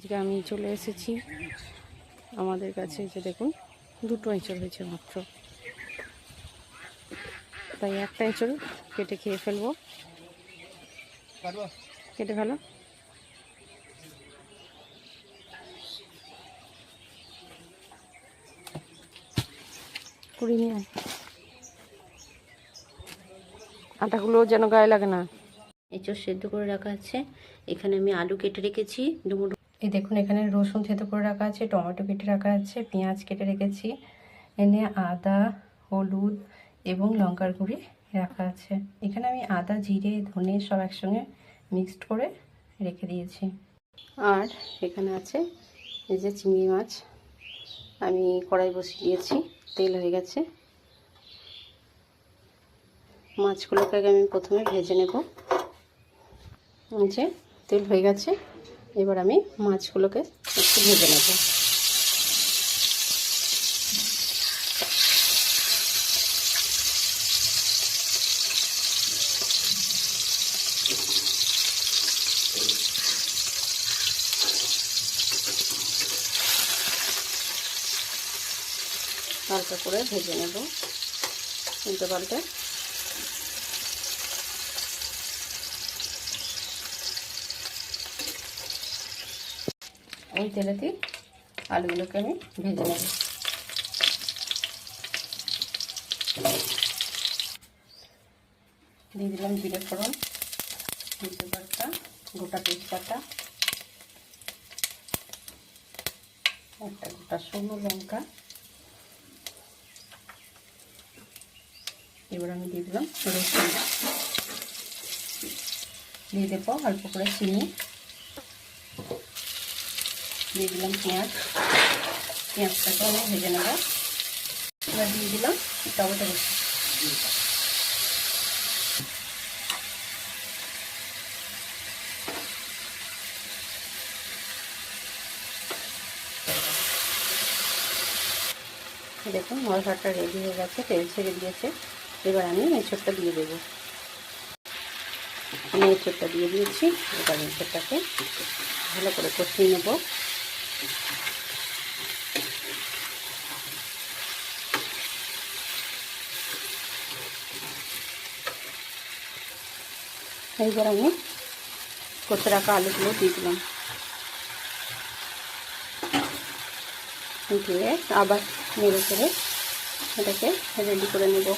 আজকে আমি চলে এসেছি আমাদের কাছে, যে দেখুন দুটো এঁচড় হয়েছে মাত্র, তাই একটা এঁচড় কেটে খেয়ে ফেলবো। কেটে ফেলো। কুড়ি নিয়ে আটাগুলো যেন গায়ে লাগে না। এঁচড় সেদ্ধ করে রাখা আছে। এখানে আমি আলু কেটে রেখেছি দুমুঠো। এই দেখুন এখানে রসুন থেতো করে রাখা আছে, টমেটো কেটে রাখা আছে, পেঁয়াজ কেটে রেখেছি, এনে আদা, হলুদ এবং লঙ্কার গুঁড়ি রাখা আছে। এখানে আমি আদা, জিরে, ধনে সব একসঙ্গে মিক্সড করে রেখে দিয়েছি। আর এখানে আছে এই যে চিংড়ি মাছ, আমি কড়াই বসিয়ে দিয়েছি, তেল হয়ে গেছে। মাছগুলোকে আগে আমি প্রথমে ভেজে নেব। যে তেল হয়ে গেছে, এবার আমি মাছগুলোকে একটু ভেজে নেব। হালকা করে ভেজে নেব উল্টে পাল্টে। ওই তেলেতেই আলুগুলোকে আমি ভেজে নেব। দিয়ে দিলাম জিরে ফোড়ন, তেজপাতা, গোটা তেজপাতা, একটা গোটা শুকনো লঙ্কা। এবার আমি দিয়ে দিলাম রসুন, দিয়ে দেবো অল্প করে চিনি, দিয়ে দিলাম পেঁয়াজ, পেঁয়াজটাকে আমি ভেজে নেব। এবার দিয়ে দিলাম টমেটো কুচি। দেখুন মশলাটা রেডি হয়ে গেছে, তেল ছেড়ে দিয়েছে। এবার আমি এঁচড়টা দিয়ে দেবো। আমি এঁচড়টা দিয়ে দিয়েছি। এবার এঁচড়টাকে ভালো করে কষিয়ে নেব। এইবার আমি কষে রাখা আলুগুলো দিয়ে দিলাম, দিয়ে আবার নেড়ে করে এটাকে রেডি করে নেব।